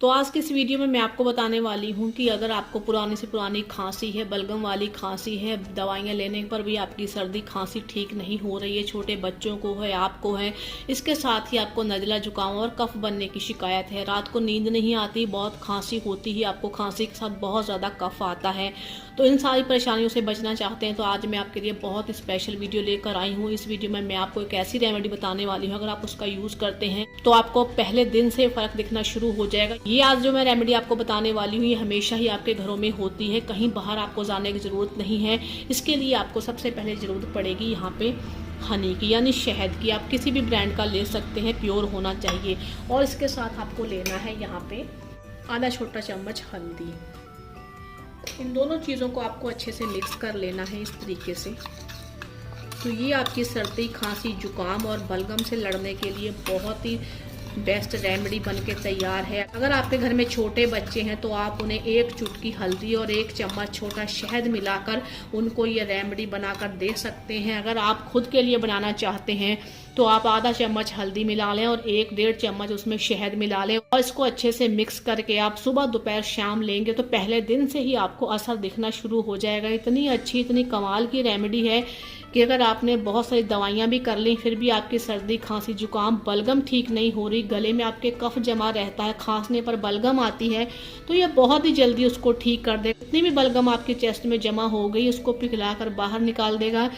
तो आज की इस वीडियो में मैं आपको बताने वाली हूँ कि अगर आपको पुरानी से पुरानी खांसी है, बलगम वाली खांसी है, दवाइयाँ लेने पर भी आपकी सर्दी खांसी ठीक नहीं हो रही है, छोटे बच्चों को है, आपको है, इसके साथ ही आपको नज़ला, जुकाम और कफ बनने की शिकायत है, रात को नींद नहीं आती, बहुत खांसी होती है, आपको खांसी के साथ बहुत ज़्यादा कफ आता है, तो इन सारी परेशानियों से बचना चाहते हैं तो आज मैं आपके लिए बहुत स्पेशल वीडियो लेकर आई हूँ। इस वीडियो में मैं आपको एक ऐसी रेमेडी बताने वाली हूँ, अगर आप उसका यूज़ करते हैं तो आपको पहले दिन से फ़र्क दिखना शुरू हो जाएगा। ये आज जो मैं रेमेडी आपको बताने वाली हूँ ये हमेशा ही आपके घरों में होती है, कहीं बाहर आपको जाने की ज़रूरत नहीं है। इसके लिए आपको सबसे पहले ज़रूरत पड़ेगी यहाँ पे हनी की, यानी शहद की। आप किसी भी ब्रांड का ले सकते हैं, प्योर होना चाहिए। और इसके साथ आपको लेना है यहाँ पे आधा छोटा चम्मच हल्दी। इन दोनों चीज़ों को आपको अच्छे से मिक्स कर लेना है इस तरीके से। तो ये आपकी सर्दी, खांसी, जुकाम और बलगम से लड़ने के लिए बहुत ही बेस्ट रेमेडी बनके तैयार है। अगर आपके घर में छोटे बच्चे हैं तो आप उन्हें एक चुटकी हल्दी और एक चम्मच छोटा शहद मिलाकर उनको ये रेमेडी बनाकर दे सकते हैं। अगर आप खुद के लिए बनाना चाहते हैं तो आप आधा चम्मच हल्दी मिला लें और 1-1.5 चम्मच उसमें शहद मिला लें और इसको अच्छे से मिक्स करके आप सुबह, दोपहर, शाम लेंगे तो पहले दिन से ही आपको असर दिखना शुरू हो जाएगा। इतनी अच्छी, इतनी कमाल की रेमेडी है कि अगर आपने बहुत सारी दवाइयाँ भी कर ली फिर भी आपकी सर्दी, खांसी, जुकाम, बलगम ठीक नहीं हो रही, गले में आपके कफ जमा रहता है, खांसने पर बलगम आती है, तो ये बहुत ही जल्दी उसको ठीक कर देगा। जितनी भी बलगम आपके चेस्ट में जमा हो गई उसको पिघलाकर बाहर निकाल देगा।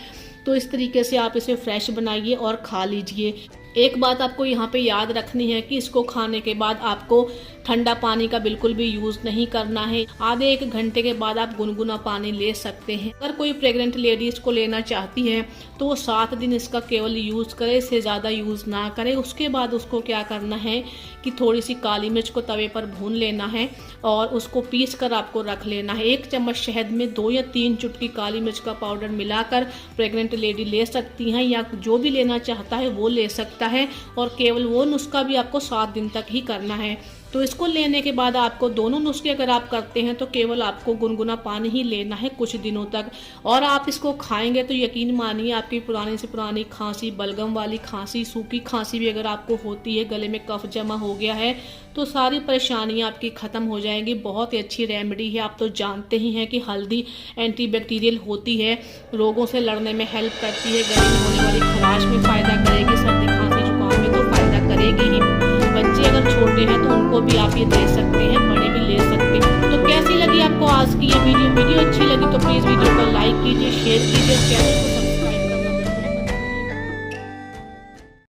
तो इस तरीके से आप इसे फ्रेश बनाइए और खा लीजिए। एक बात आपको यहाँ पे याद रखनी है कि इसको खाने के बाद आपको ठंडा पानी का बिल्कुल भी यूज़ नहीं करना है। आधे 1 घंटे के बाद आप गुनगुना पानी ले सकते हैं। अगर कोई प्रेग्नेंट लेडी इसको लेना चाहती है तो वो 7 दिन इसका केवल यूज़ करे, इससे ज़्यादा यूज़ ना करे। उसके बाद उसको क्या करना है कि थोड़ी सी काली मिर्च को तवे पर भून लेना है और उसको पीस कर आपको रख लेना है। 1 चम्मच शहद में 2 या 3 चुटकी काली मिर्च का पाउडर मिलाकर प्रेग्नेंट लेडी ले सकती हैं, या जो भी लेना चाहता है वो ले सकता है। और केवल वो नुस्खा भी आपको 7 दिन तक ही करना है। तो इसको लेने के बाद आपको दोनों नुस्खे अगर आप करते हैं तो केवल आपको गुनगुना पानी ही लेना है कुछ दिनों तक, और आप इसको खाएंगे तो यकीन मानिए आपकी पुरानी से पुरानी खांसी, बलगम वाली खांसी, सूखी खांसी भी अगर आपको होती है, गले में कफ जमा हो गया है, तो सारी परेशानियां आपकी ख़त्म हो जाएंगी। बहुत ही अच्छी रेमेडी है। आप तो जानते ही हैं कि हल्दी एंटीबैक्टीरियल होती है, रोगों से लड़ने में हेल्प करती है, गले में होने वाली खराश में फ़ायदा करेगी, सर्दी, खांसी, जुकाम में तो फ़ायदा करेगी ही। बच्चे अगर छोटे हैं तो उनको भी आप ये दे सकते हैं, बड़े भी ले सकते हैं। तो कैसी लगी आपको आज की ये वीडियो अच्छी लगी तो प्लीज़ वीडियो को लाइक कीजिए, शेयर कीजिए, चैनल को